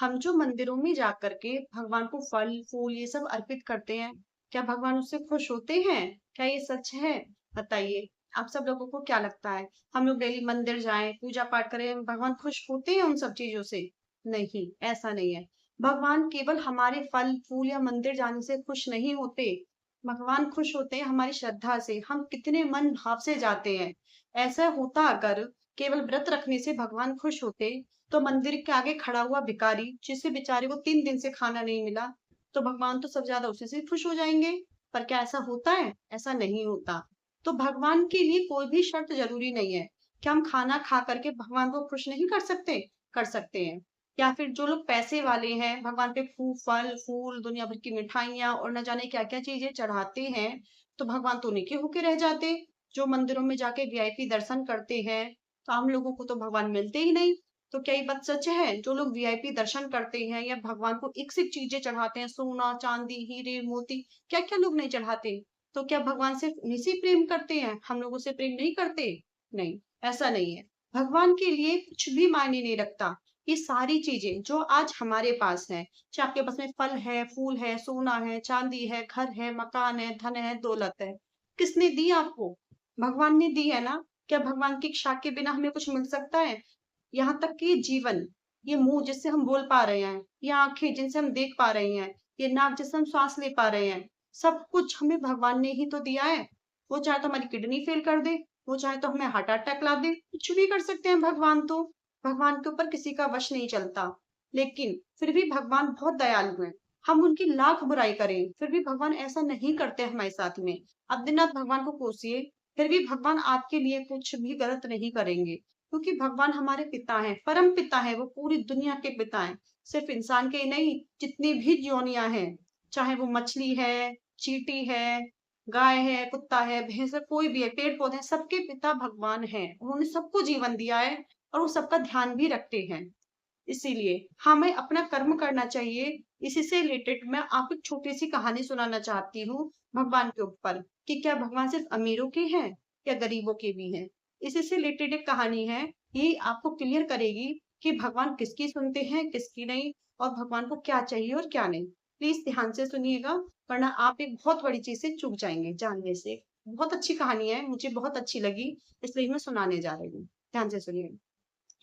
हम जो मंदिरों में जाकर के भगवान को फल फूल ये सब अर्पित करते हैं, क्या भगवान उससे खुश होते हैं? क्या ये सच है? बताइए। आप सब लोगों को क्या लगता है? हम लोग डेली मंदिर जाएं, पूजा पाठ करें, भगवान खुश होते हैं उन सब चीजों से? नहीं, ऐसा नहीं है। भगवान केवल हमारे फल फूल या मंदिर जाने से खुश नहीं होते। भगवान खुश होते हैं हमारी श्रद्धा से, हम कितने मन भाव से जाते हैं। ऐसा होता अगर केवल व्रत रखने से भगवान खुश होते, तो मंदिर के आगे खड़ा हुआ भिखारी जिसे बेचारे को 3 दिन से खाना नहीं मिला, तो भगवान तो सब ज्यादा उसी से खुश हो जाएंगे। पर क्या ऐसा होता है? ऐसा नहीं होता। तो भगवान के लिए कोई भी शर्त जरूरी नहीं है। क्या हम खाना खा करके भगवान को खुश नहीं कर सकते? कर सकते हैं। या फिर जो लोग पैसे वाले हैं, भगवान पे खूब फल फूल दुनिया भर की मिठाइयां और न जाने क्या क्या चीजें चढ़ाते हैं, तो भगवान तो उन्हीं के होके रह जाते। जो मंदिरों में जाके वीआईपी दर्शन करते हैं, तो आम लोगों को तो भगवान मिलते ही नहीं। तो क्या ये बात सच है? जो लोग वीआईपी दर्शन करते हैं या भगवान को एक से एक चीजें चढ़ाते हैं, सोना चांदी हीरे मोती, क्या क्या लोग नहीं चढ़ाते? तो क्या भगवान सिर्फ उन्हीं से प्रेम करते हैं, हम लोगों से प्रेम नहीं करते? नहीं, ऐसा नहीं है। भगवान के लिए कुछ भी मायने नहीं रखता। ये सारी चीजें जो आज हमारे पास है, चाहे आपके पास में फल है फूल है सोना है चांदी है घर है मकान है धन है दौलत है, किसने दी आपको? भगवान ने दी है ना। क्या भगवान की इच्छा के बिना हमें कुछ मिल सकता है? यहाँ तक कि जीवन, ये मुंह जिससे हम बोल पा रहे हैं, ये आंखें जिनसे हम देख पा रहे हैं, ये नाक जिससे हम श्वास ले पा रहे हैं, सब कुछ हमें भगवान ने ही तो दिया है। वो चाहे तो हमारी किडनी फेल कर दे, वो चाहे तो हमें हार्ट अटैक ला दे, कुछ भी कर सकते हैं भगवान तो। भगवान के ऊपर किसी का वश नहीं चलता। लेकिन फिर भी भगवान बहुत दयालु हैं। हम उनकी लाख बुराई करें, फिर भी भगवान ऐसा नहीं करते हमारे साथ में। आप दिन रात भगवान को कोसिए, फिर भी भगवान आपके लिए कुछ भी गलत नहीं करेंगे। क्योंकि भगवान हमारे पिता हैं, परम पिता है, वो पूरी दुनिया के पिता हैं। सिर्फ इंसान के ही नहीं, जितनी भी योनियां हैं, चाहे वो मछली है, चींटी है, गाय है, कुत्ता है, भैंस है, कोई भी है, पेड़ पौधे हैं, सबके पिता भगवान हैं। उन्होंने सबको जीवन दिया है और वो सबका ध्यान भी रखते हैं। इसीलिए हमें अपना कर्म करना चाहिए। इसी से रिलेटेड मैं आपको एक छोटी सी कहानी सुनाना चाहती हूँ भगवान के ऊपर, कि क्या भगवान सिर्फ अमीरों के हैं या गरीबों के भी हैं। इसी से रिलेटेड एक कहानी है, ये आपको क्लियर करेगी कि भगवान किसकी सुनते हैं किसकी नहीं, और भगवान को क्या चाहिए और क्या नहीं। प्लीज ध्यान से सुनिएगा, वरना आप एक बहुत बड़ी चीज से चूक जाएंगे जानने से। बहुत अच्छी कहानी है, मुझे बहुत अच्छी लगी, इसलिए मैं सुनाने जा रही हूँ। ध्यान से सुनिए।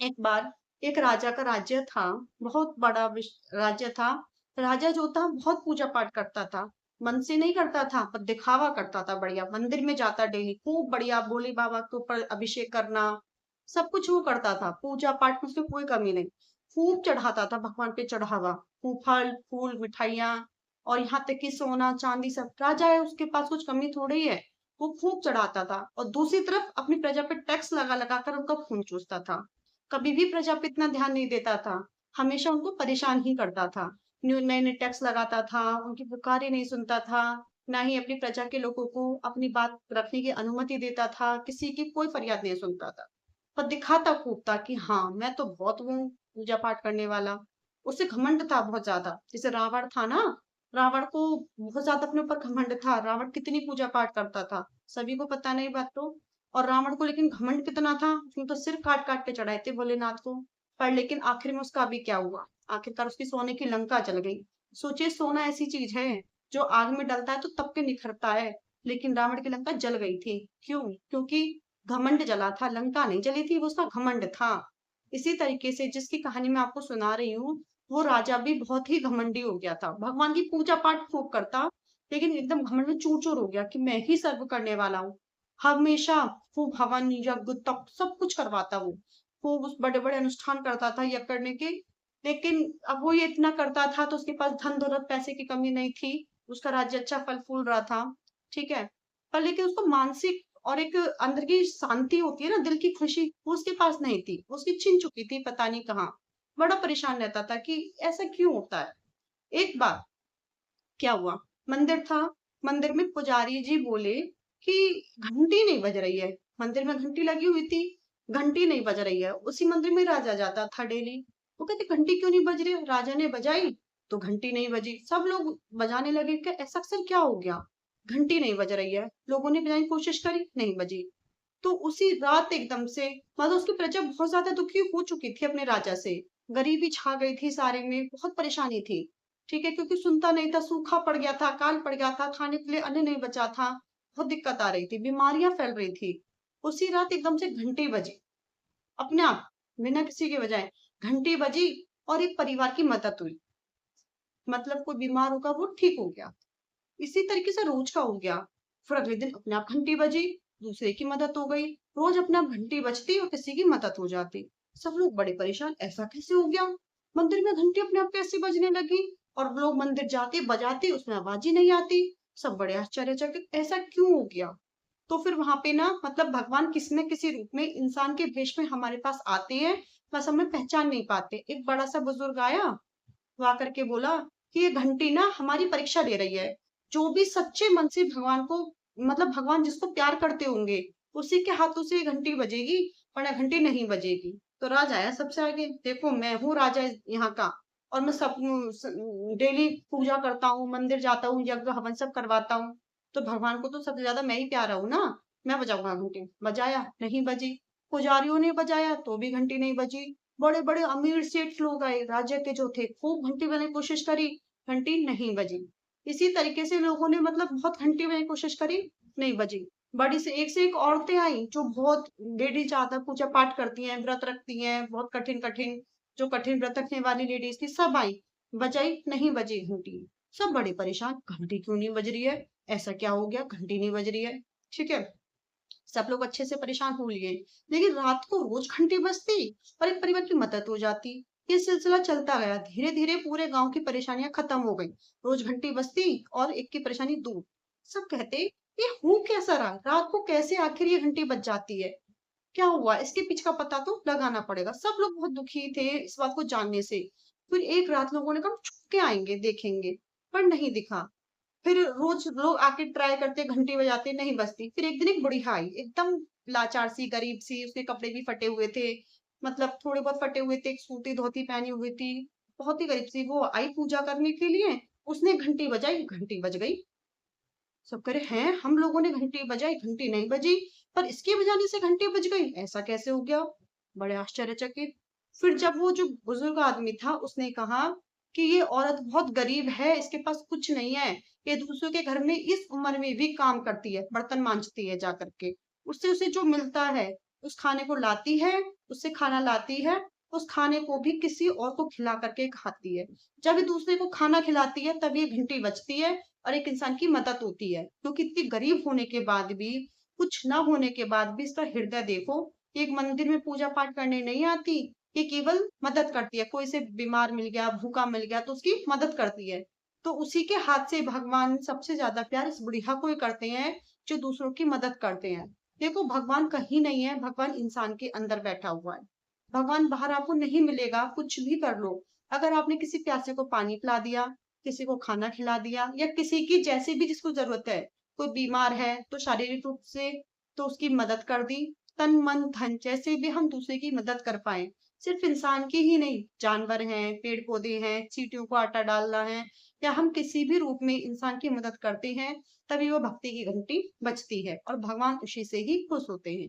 एक बार एक राजा का राज्य था, बहुत बड़ा राज्य था। राजा जो था बहुत पूजा पाठ करता था, मन से नहीं करता था पर दिखावा करता था। बढ़िया मंदिर में जाता डेली, खूब बढ़िया भोले बाबा के ऊपर अभिषेक करना, सब कुछ वो करता था। पूजा पाठ में उसकी कोई कमी नहीं, खूब चढ़ाता था भगवान पे चढ़ावा, खूब फल फूल मिठाइयाँ, और यहाँ तक कि सोना चांदी सब। राजा है, उसके पास कुछ कमी थोड़ी है। वो खूब चढ़ाता था और दूसरी तरफ अपनी प्रजा पे टैक्स लगा लगा कर उनका खून चूसता था। कभी भी प्रजा पे इतना ध्यान नहीं देता था, हमेशा उनको परेशान ही करता था। न्यू नए नए टैक्स लगाता था, उनकी पुकारें नहीं सुनता था, ना ही अपनी प्रजा के लोगों को अपनी बात रखने की अनुमति देता था, किसी की कोई फरियाद नहीं सुनता था। पर दिखाता खूब था कि हाँ मैं तो बहुत हूँ पूजा पाठ करने वाला। उसे घमंड था बहुत ज्यादा। जैसे रावण था ना, रावण को बहुत ज्यादा अपने ऊपर घमंड था। रावण कितनी पूजा पाठ करता था, सभी को पता नहीं बात तो। और रावण को लेकिन घमंड कितना था, उसने तो सिर काट काट के चढ़ाए थे भोलेनाथ को। पर लेकिन आखिर में उसका अभी क्या हुआ? आखिरकार उसकी सोने की लंका जल गई। सोचिए, सोना ऐसी चीज है जो आग में डलता है तो तब के निखरता है, लेकिन रावण की लंका जल गई थी। क्यों? क्योंकि घमंड जला था, लंका नहीं जली थी, वो उसका घमंड था। इसी तरीके से जिसकी कहानी मैं आपको सुना रही हूँ, वो राजा भी बहुत ही घमंडी हो गया था। भगवान की पूजा पाठ खूब करता, लेकिन एकदम घमंड में चूर चूर हो गया कि मैं ही सर्व करने वाला हूँ। हमेशा खूब हवन यज्ञ तप सब कुछ करवाता वो, खूब उस बड़े बड़े अनुष्ठान करता था यज्ञ करने के। लेकिन अब वो ये इतना करता था तो उसके पास धन दौलत पैसे की कमी नहीं थी, उसका राज्य अच्छा फल फूल रहा था, ठीक है। पर लेकिन उसको मानसिक और एक अंदर की शांति होती है ना, दिल की खुशी, वो उसके पास नहीं थी, वो उसकी छिन चुकी थी पता नहीं कहाँ। बड़ा परेशान रहता था कि ऐसा क्यों होता है। एक बार क्या हुआ, मंदिर था, मंदिर में पुजारी जी बोले कि घंटी नहीं बज रही है। मंदिर में घंटी लगी हुई थी, घंटी नहीं बज रही है। उसी मंदिर में राजा जाता था डेली। वो कहते घंटी क्यों नहीं बज रही? राजा ने बजाई तो घंटी नहीं बजी। सब लोग बजाने लगे कि ऐसा अक्सर क्या हो गया, घंटी नहीं बज रही है। लोगों ने बजाने की कोशिश करी, नहीं बजी। तो उसी रात एकदम से, मतलब उसकी प्रजा बहुत ज्यादा दुखी हो चुकी थी अपने राजा से। गरीबी छा गई थी सारे में, बहुत परेशानी थी। ठीक है, क्योंकि सुनता नहीं था, सूखा पड़ गया था, अकाल पड़ गया था, खाने के लिए अन्न नहीं बचा था, बहुत दिक्कत आ रही थी, बीमारियां फैल रही थी। उसी रात एकदम से घंटी बजी, अपने आप, बिना किसी के बजाय घंटी बजी और एक परिवार की मदद हुई। मतलब कोई बीमार होगा वो ठीक हो गया। इसी तरीके से रोज का हो गया। फिर अगले दिन अपने आप घंटी बजी, दूसरे की मदद हो गई। रोज अपने आप घंटी बजती और किसी की मदद हो जाती। सब लोग बड़े परेशान, ऐसा कैसे हो गया? मंदिर में घंटी अपने आप कैसे बजने लगी? और लोग मंदिर जाते बजाते, उसमें आवाज ही नहीं आती। सब बड़े आश्चर्यचकित, ऐसा क्यों हो गया? तो फिर वहां पे ना, मतलब भगवान किसी न किसी रूप में इंसान के भेष में हमारे पास आते हैं, बस हमें पहचान नहीं पाते। एक बड़ा सा बुजुर्ग आया, वो आकर के बोला कि ये घंटी ना हमारी परीक्षा ले रही है। जो भी सच्चे मन से भगवान को, मतलब भगवान जिसको प्यार करते होंगे, उसी के हाथों से ये घंटी बजेगी, वरना घंटी नहीं बजेगी। तो राज आया सबसे आगे, देखो मैं हूँ राजा यहाँ का, और मैं सब डेली पूजा करता हूँ, मंदिर जाता हूँ, यज्ञ हवन सब करवाता हूँ। तो भगवान को तो सबसे ज्यादा मैं ही प्यारा हूँ ना, मैं बजाऊंगा घंटी। बजाया, नहीं बजी। पुजारियों ने बजाया तो भी घंटी नहीं बजी। बड़े बड़े अमीर सेठ लोग आए, राज्य के जो थे, खूब घंटी बजाने की कोशिश करी, घंटी नहीं बजी। इसी तरीके से लोगों ने मतलब बहुत घंटी बजाने की कोशिश करी, नहीं बजी। बड़ी से एक औरतें आई जो बहुत लेडीज ज्यादा पूजा पाठ करती हैं, व्रत रखती हैं, बहुत कठिन कठिन, जो कठिन व्रत रखने वाली लेडीज थी, सब आई, बजाई, नहीं बजी घंटी। सब बड़े परेशान, घंटी क्यों नहीं बज रही है? ऐसा क्या हो गया, घंटी नहीं बज रही है? ठीक है, सब लोग अच्छे से परेशान हो लिए। लेकिन रात को रोज घंटी बजती और एक परिवार की मदद हो जाती। ये सिलसिला चलता गया, धीरे धीरे पूरे गांव की परेशानियां खत्म हो गई। रोज घंटी बजती और एक की परेशानी दूर। सब कहते, ये हो कैसा रहा, रात को कैसे आखिर ये घंटी बज जाती है? क्या हुआ, इसके पीछे का पता तो लगाना पड़ेगा। सब लोग बहुत दुखी थे इस बात को जानने से। फिर एक रात लोगों ने कहा छुप के आएंगे, देखेंगे, पर नहीं दिखा। फिर रोज लोग आके ट्राई करते, घंटी बजाते, नहीं बजती। फिर एक दिन एक बुढ़िया आई, एकदम लाचार सी, गरीब सी, उसके कपड़े भी फटे हुए थे, मतलब थोड़े बहुत फटे हुए थे, एक सूती धोती पहनी हुई थी, बहुत ही गरीब सी। वो आई पूजा करने के लिए, उसने घंटी बजाई, घंटी बज गई। सब करे, हैं हम लोगों ने घंटी बजाई, घंटी नहीं बजी, पर इसके बजाने से घंटी बज गई, ऐसा कैसे हो गया? बड़े आश्चर्यचकित। फिर जब वो जो बुजुर्ग आदमी था, उसने कहा कि ये औरत बहुत गरीब है, इसके पास कुछ नहीं है, ये दूसरों के घर में इस उम्र में भी काम करती है, बर्तन मांजती है जा करके, उससे उसे जो मिलता है उस खाने को लाती है, उससे खाना लाती है, उस खाने को भी किसी और को खिला करके खाती है। जब ये दूसरे को खाना खिलाती है तब ये घंटी बजती है और एक इंसान की मदद होती है। क्योंकि इतनी गरीब होने के बाद भी, कुछ ना होने के बाद भी, इसका हृदय देखो। एक मंदिर में पूजा पाठ करने नहीं आती, ये केवल मदद करती है। कोई से बीमार मिल गया, भूखा मिल गया, तो उसकी मदद करती है। तो उसी के हाथ से भगवान सबसे ज्यादा प्यार इस बुढ़िया को ही करते हैं, जो दूसरों की मदद करते हैं। देखो, भगवान कहीं नहीं है, भगवान इंसान के अंदर बैठा हुआ है। भगवान बाहर आपको नहीं मिलेगा, कुछ भी कर लो। अगर आपने किसी प्यासे को पानी पिला दिया, किसी को खाना खिला दिया, या किसी की जैसे भी जिसको जरूरत है, कोई बीमार है तो शारीरिक रूप से तो उसकी मदद कर दी, तन मन धन जैसे भी हम दूसरे की मदद कर पाए। सिर्फ इंसान की ही नहीं, जानवर हैं, पेड़ पौधे हैं, चींटियों को आटा डालना है, या हम किसी भी रूप में इंसान की मदद करते हैं, तभी वो भक्ति की घंटी बजती है और भगवान उसी से ही खुश होते हैं।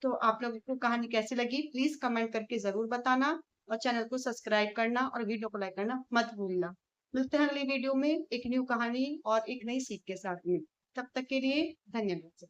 तो आप लोगों को कहानी कैसी लगी, प्लीज कमेंट करके जरूर बताना, और चैनल को सब्सक्राइब करना और वीडियो को लाइक करना मत भूलना। मिलते हैं अगली वीडियो में एक न्यू कहानी और एक नई सीख के साथ में। तब तक के लिए धन्यवाद।